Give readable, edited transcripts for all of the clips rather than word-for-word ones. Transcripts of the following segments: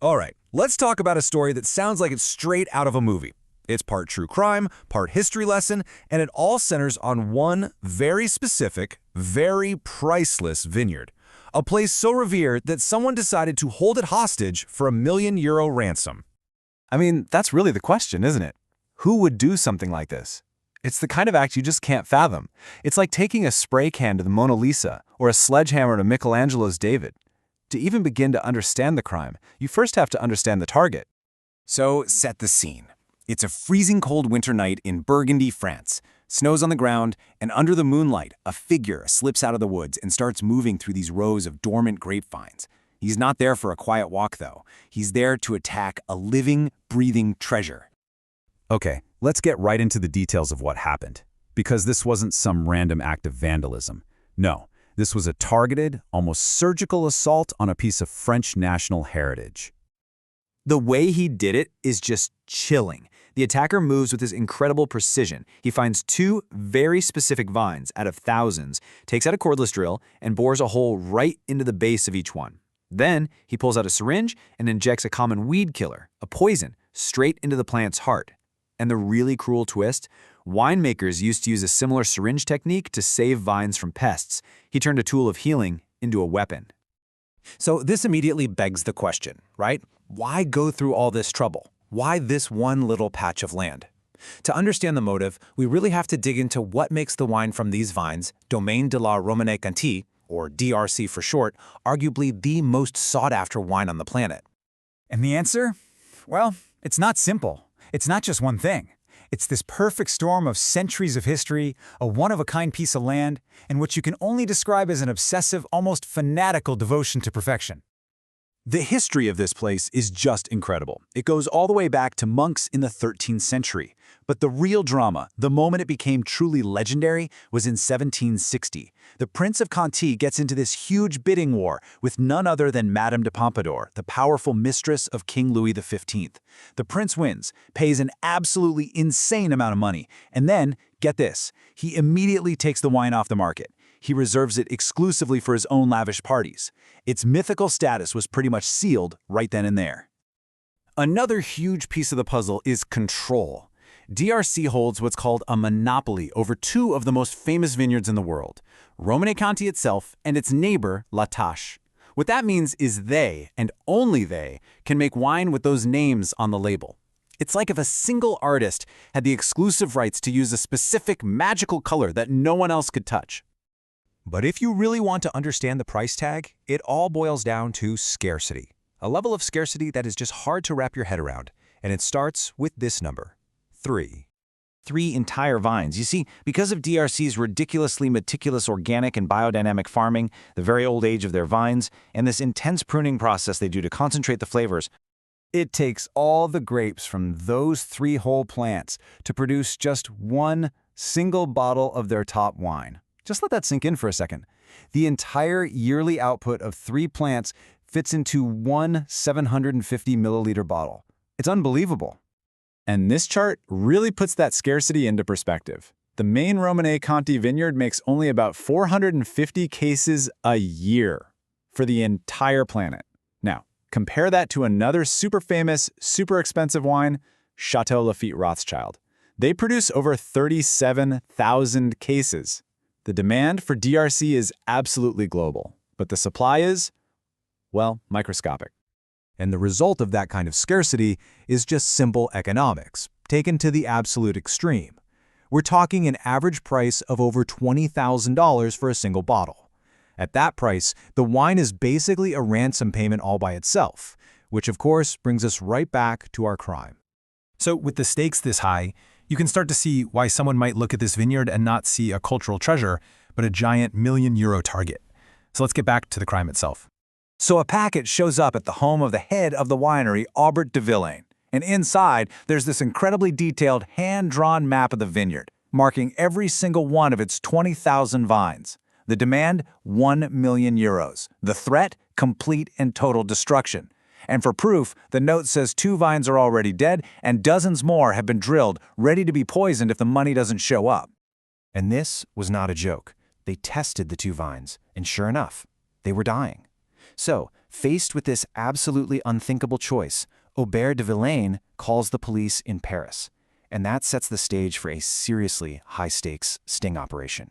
All right, let's talk about a story that sounds like it's straight out of a movie. It's part true crime, part history lesson, and it all centers on one very specific, very priceless vineyard. A place so revered that someone decided to hold it hostage for €1,000,000 ransom. I mean, that's really the question, isn't it? Who would do something like this? It's the kind of act you just can't fathom. It's like taking a spray can to the Mona Lisa or a sledgehammer to Michelangelo's David. To even begin to understand the crime, you first have to understand the target. So, set the scene. It's a freezing cold winter night in Burgundy, France. Snow's on the ground, and under the moonlight, a figure slips out of the woods and starts moving through these rows of dormant grapevines. He's not there for a quiet walk, though. He's there to attack a living, breathing treasure. Okay, let's get right into the details of what happened. Because this wasn't some random act of vandalism. No, this was a targeted, almost surgical assault on a piece of French national heritage. The way he did it is just chilling. The attacker moves with this incredible precision. He finds two very specific vines out of thousands, takes out a cordless drill, and bores a hole right into the base of each one. Then, he pulls out a syringe and injects a common weed killer, a poison, straight into the plant's heart. And the really cruel twist? Winemakers used to use a similar syringe technique to save vines from pests. He turned a tool of healing into a weapon. So this immediately begs the question, right? Why go through all this trouble? Why this one little patch of land? To understand the motive, we really have to dig into what makes the wine from these vines, Domaine de la Romanée-Conti, or DRC for short, arguably the most sought-after wine on the planet. And the answer? Well, it's not simple. It's not just one thing. It's this perfect storm of centuries of history, a one-of-a-kind piece of land, and what you can only describe as an obsessive, almost fanatical devotion to perfection. The history of this place is just incredible. It goes all the way back to monks in the 13th century. But the real drama, the moment it became truly legendary, was in 1760. The Prince of Conti gets into this huge bidding war with none other than Madame de Pompadour, the powerful mistress of King Louis XV. The prince wins, pays an absolutely insane amount of money, and then, get this, he immediately takes the wine off the market. He reserves it exclusively for his own lavish parties. Its mythical status was pretty much sealed right then and there. Another huge piece of the puzzle is control. DRC holds what's called a monopoly over two of the most famous vineyards in the world, Romanée-Conti itself and its neighbor, La Tâche. What that means is they, and only they, can make wine with those names on the label. It's like if a single artist had the exclusive rights to use a specific magical color that no one else could touch. But if you really want to understand the price tag, it all boils down to scarcity. A level of scarcity that is just hard to wrap your head around. And it starts with this number, 3. 3 entire vines. You see, because of DRC's ridiculously meticulous organic and biodynamic farming, the very old age of their vines, and this intense pruning process they do to concentrate the flavors, It takes all the grapes from those 3 whole plants to produce just one single bottle of their top wine. Just let that sink in for a second. The entire yearly output of 3 plants fits into one 750 milliliter bottle. It's unbelievable. And this chart really puts that scarcity into perspective. The main Romanée-Conti vineyard makes only about 450 cases a year for the entire planet. Now, compare that to another super famous, super expensive wine, Chateau Lafite Rothschild. They produce over 37,000 cases. The demand for DRC is absolutely global, but the supply is, well, microscopic. And the result of that kind of scarcity is just simple economics, taken to the absolute extreme. We're talking an average price of over $20,000 for a single bottle. At that price, the wine is basically a ransom payment all by itself, which of course brings us right back to our crime. So with the stakes this high, you can start to see why someone might look at this vineyard and not see a cultural treasure, but a giant €1,000,000 target. So let's get back to the crime itself. So a package shows up at the home of the head of the winery, Aubert de Villaine. And inside, there's this incredibly detailed hand-drawn map of the vineyard, marking every single one of its 20,000 vines. The demand, €1,000,000. The threat, complete and total destruction. And for proof, the note says 2 vines are already dead and dozens more have been drilled, ready to be poisoned if the money doesn't show up. And this was not a joke. They tested the 2 vines, and sure enough, they were dying. So, Faced with this absolutely unthinkable choice, Aubert de Villaine calls the police in Paris, and that sets the stage for a seriously high-stakes sting operation.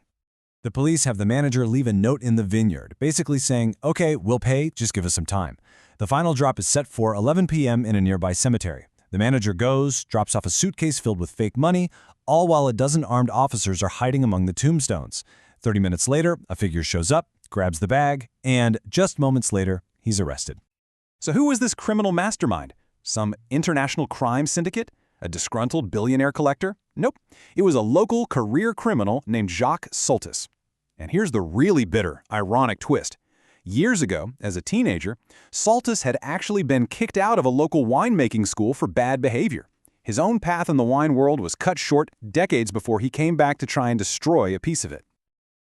The police have the manager leave a note in the vineyard, basically saying, "Okay, we'll pay, just give us some time." The final drop is set for 11 p.m. in a nearby cemetery. The manager goes, drops off a suitcase filled with fake money, all while a dozen armed officers are hiding among the tombstones. 30 minutes later, a figure shows up, grabs the bag, and just moments later, he's arrested. So who was this criminal mastermind? Some international crime syndicate? A disgruntled billionaire collector? Nope. It was a local career criminal named Jacques Soltis. And here's the really bitter, ironic twist. Years ago, as a teenager, Soltis had actually been kicked out of a local winemaking school for bad behavior. His own path in the wine world was cut short decades before he came back to try and destroy a piece of it.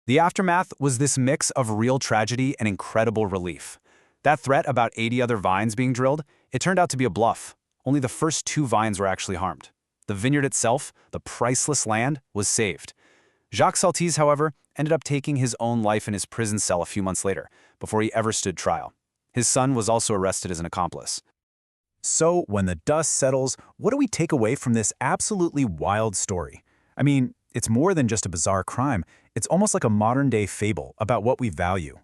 The aftermath was this mix of real tragedy and incredible relief. That threat about 80 other vines being drilled, it turned out to be a bluff. Only the first 2 vines were actually harmed. The vineyard itself, the priceless land, was saved. Jacques Soltis, however, ended up taking his own life in his prison cell a few months later, before he ever stood trial. His son was also arrested as an accomplice. So, when the dust settles, what do we take away from this absolutely wild story? I mean, it's more than just a bizarre crime. It's almost like a modern-day fable about what we value.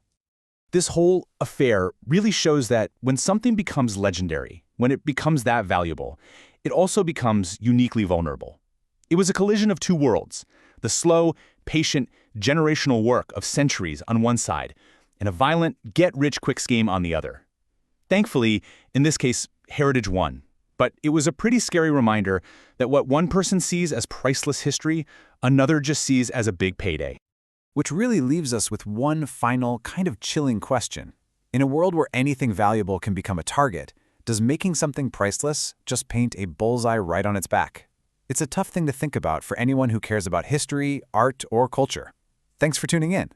This whole affair really shows that when something becomes legendary, when it becomes that valuable, it also becomes uniquely vulnerable. It was a collision of 2 worlds, the slow, patient, generational work of centuries on one side, and a violent, get-rich-quick scheme on the other. Thankfully, in this case, heritage won. But it was a pretty scary reminder that what one person sees as priceless history, another just sees as a big payday. Which really leaves us with one final, kind of chilling question. In a world where anything valuable can become a target, does making something priceless just paint a bullseye right on its back? It's a tough thing to think about for anyone who cares about history, art, or culture. Thanks for tuning in.